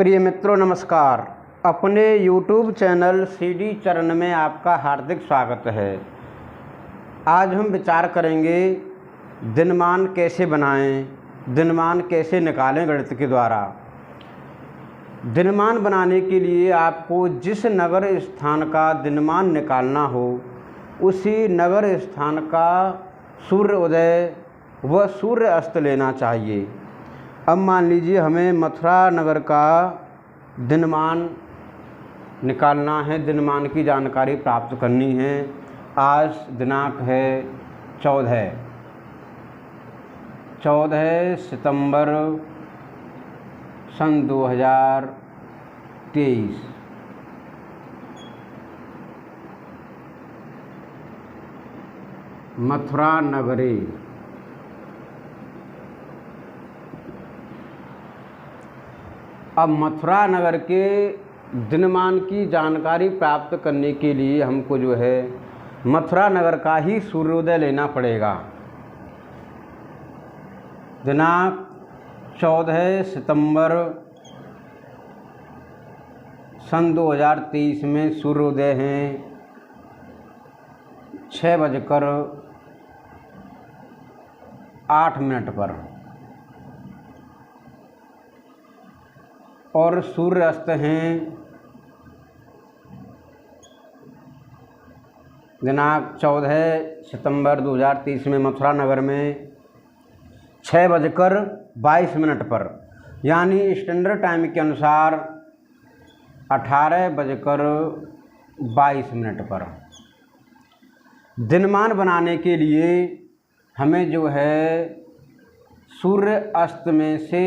प्रिय मित्रों नमस्कार। अपने YouTube चैनल CD चरण में आपका हार्दिक स्वागत है। आज हम विचार करेंगे दिनमान कैसे बनाएं, दिनमान कैसे निकालें गणित के द्वारा। दिनमान बनाने के लिए आपको जिस नगर स्थान का दिनमान निकालना हो उसी नगर स्थान का सूर्य उदय व सूर्य अस्त लेना चाहिए। अब मान लीजिए हमें मथुरा नगर का दिनमान निकालना है, दिनमान की जानकारी प्राप्त करनी है। आज दिनांक है 14 सितंबर सन 2023। मथुरा नगरी अब मथुरा नगर के दिनमान की जानकारी प्राप्त करने के लिए हमको जो है मथुरा नगर का ही सूर्योदय लेना पड़ेगा। दिनांक 14 सितंबर सन 2023 में सूर्योदय हैं 6:08 पर और सूर्य अस्त हैं दिनांक 14 सितंबर 2023 में मथुरा नगर में 6:22 पर, यानी स्टैंडर्ड टाइम के अनुसार 18:22 पर। दिनमान बनाने के लिए हमें जो है सूर्य अस्त में से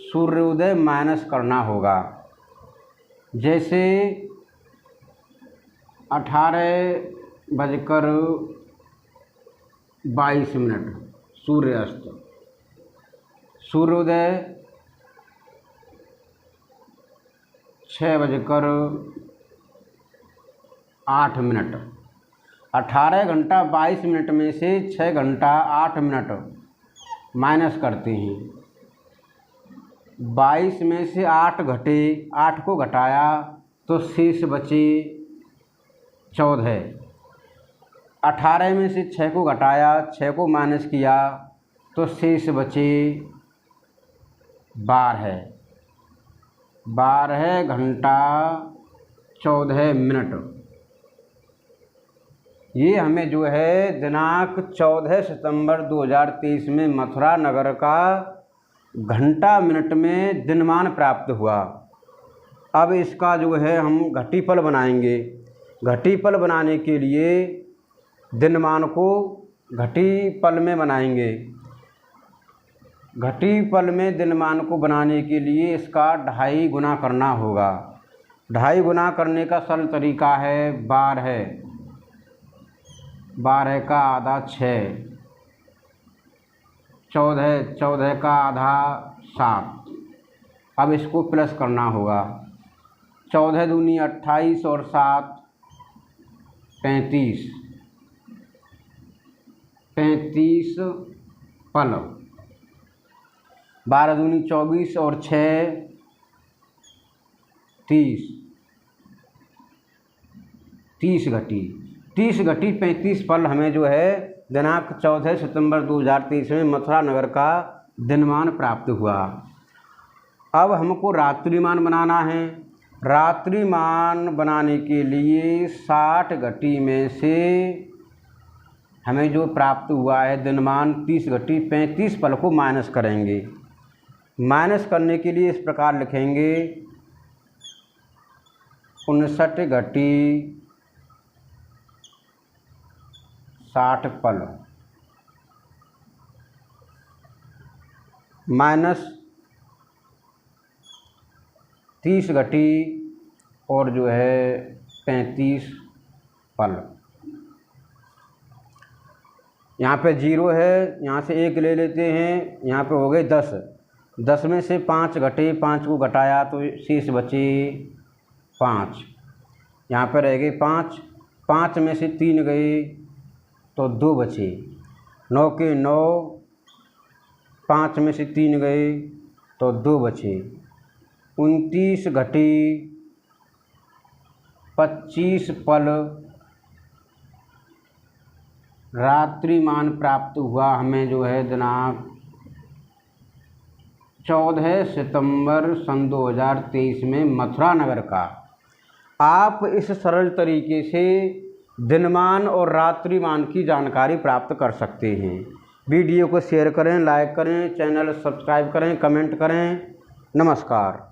सूर्योदय माइनस करना होगा। जैसे 18:22 सूर्य अस्त, सूर्योदय 6:08। 18 घंटा 22 मिनट में से 6 घंटा 8 मिनट माइनस करते हैं। 22 में से 8 घटे, 8 को घटाया तो शेष बचे 14। 18 में से 6 को घटाया, 6 को माइनस किया तो शेष बचे 12। 12 घंटा 14 मिनट। ये हमें जो है दिनांक 14 सितंबर 2023 में मथुरा नगर का घंटा मिनट में दिनमान प्राप्त हुआ। अब इसका जो है हम घटीफल बनाएंगे। घटीफल बनाने के लिए दिनमान को घटीफल में बनाएंगे। घटीफल में दिनमान को बनाने के लिए इसका 2.5 गुना करना होगा। 2.5 गुना करने का सरल तरीका है 12 का आधा 6, 14 का आधा 7। अब इसको प्लस करना होगा। 14 दूनी 28 और 7 35 पल। 12 दूनी 24 और 6 30 घटी 35 पल हमें जो है दिनांक 14 सितंबर 2023 में मथुरा नगर का दिनमान प्राप्त हुआ। अब हमको रात्रिमान बनाना है। रात्रिमान बनाने के लिए 60 घटी में से हमें जो प्राप्त हुआ है दिनमान 30 घटी 35 पल को माइनस करेंगे। माइनस करने के लिए इस प्रकार लिखेंगे 59 घटी 60 पल माइनस 30 घटी और जो है 35 पल। यहाँ पे 0 है, यहाँ से 1 ले लेते हैं, यहाँ पे हो गए 10। 10 में से 5 घटे, 5 को घटाया तो शेष बचे 5। यहाँ पर रह गए 5। 5 में से 3 गए तो 2 बचे। 9 के 9, 5 में से 3 गए तो 2 बचे। 29 घटी 25 पल रात्रिमान प्राप्त हुआ हमें जो है दिनांक 14 सितंबर सन 2023 में मथुरा नगर का। आप इस सरल तरीके से दिनमान और रात्रिमान की जानकारी प्राप्त कर सकते हैं। वीडियो को शेयर करें, लाइक करें, चैनल सब्सक्राइब करें, कमेंट करें। नमस्कार।